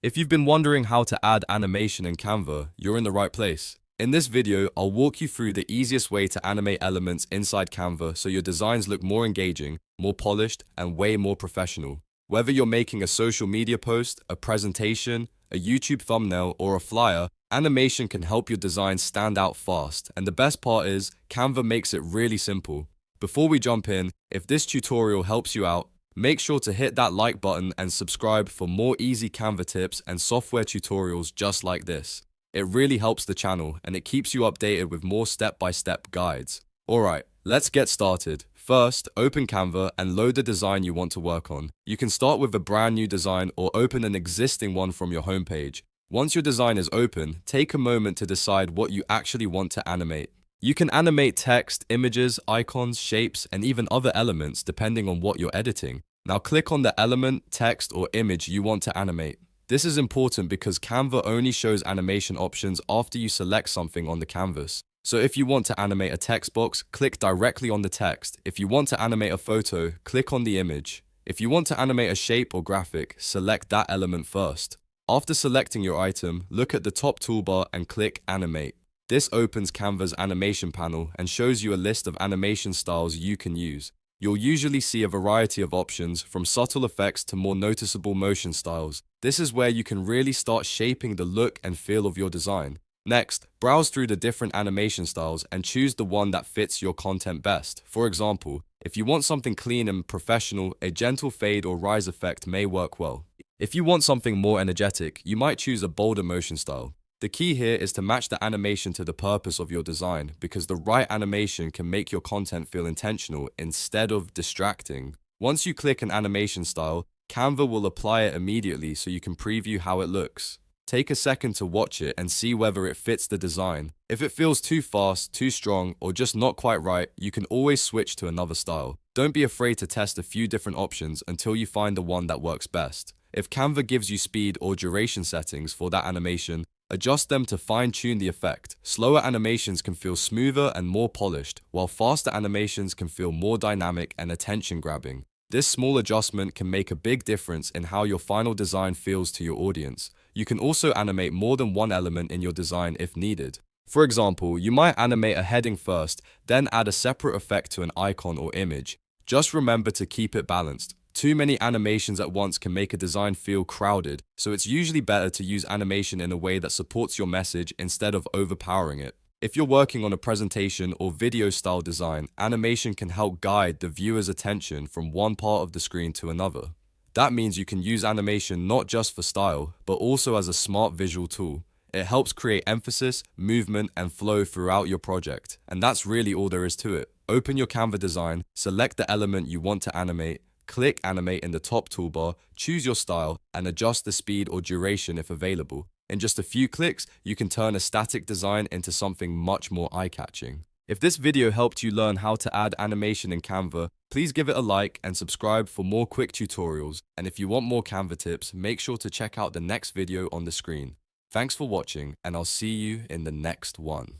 If you've been wondering how to add animation in Canva, you're in the right place. In this video, I'll walk you through the easiest way to animate elements inside Canva so your designs look more engaging, more polished, and way more professional. Whether you're making a social media post, a presentation, a YouTube thumbnail, or a flyer, animation can help your design stand out fast. And the best part is, Canva makes it really simple. Before we jump in, if this tutorial helps you out, make sure to hit that like button and subscribe for more easy Canva tips and software tutorials just like this. It really helps the channel and it keeps you updated with more step-by-step guides. Alright, let's get started. First, open Canva and load the design you want to work on. You can start with a brand new design or open an existing one from your homepage. Once your design is open, take a moment to decide what you actually want to animate. You can animate text, images, icons, shapes, and even other elements depending on what you're editing. Now click on the element, text, or image you want to animate. This is important because Canva only shows animation options after you select something on the canvas. So if you want to animate a text box, click directly on the text. If you want to animate a photo, click on the image. If you want to animate a shape or graphic, select that element first. After selecting your item, look at the top toolbar and click Animate. This opens Canva's animation panel and shows you a list of animation styles you can use. You'll usually see a variety of options, from subtle effects to more noticeable motion styles. This is where you can really start shaping the look and feel of your design. Next, browse through the different animation styles and choose the one that fits your content best. For example, if you want something clean and professional, a gentle fade or rise effect may work well. If you want something more energetic, you might choose a bolder motion style. The key here is to match the animation to the purpose of your design, because the right animation can make your content feel intentional instead of distracting. Once you click an animation style, Canva will apply it immediately so you can preview how it looks. Take a second to watch it and see whether it fits the design. If it feels too fast, too strong, or just not quite right, you can always switch to another style. Don't be afraid to test a few different options until you find the one that works best. If Canva gives you speed or duration settings for that animation, adjust them to fine-tune the effect. Slower animations can feel smoother and more polished, while faster animations can feel more dynamic and attention-grabbing. This small adjustment can make a big difference in how your final design feels to your audience. You can also animate more than one element in your design if needed. For example, you might animate a heading first, then add a separate effect to an icon or image. Just remember to keep it balanced. Too many animations at once can make a design feel crowded, so it's usually better to use animation in a way that supports your message instead of overpowering it. If you're working on a presentation or video style design, animation can help guide the viewer's attention from one part of the screen to another. That means you can use animation not just for style, but also as a smart visual tool. It helps create emphasis, movement, and flow throughout your project. And that's really all there is to it. Open your Canva design, select the element you want to animate, click Animate in the top toolbar, choose your style, and adjust the speed or duration if available. In just a few clicks, you can turn a static design into something much more eye-catching. If this video helped you learn how to add animation in Canva, please give it a like and subscribe for more quick tutorials. And if you want more Canva tips, make sure to check out the next video on the screen. Thanks for watching, and I'll see you in the next one.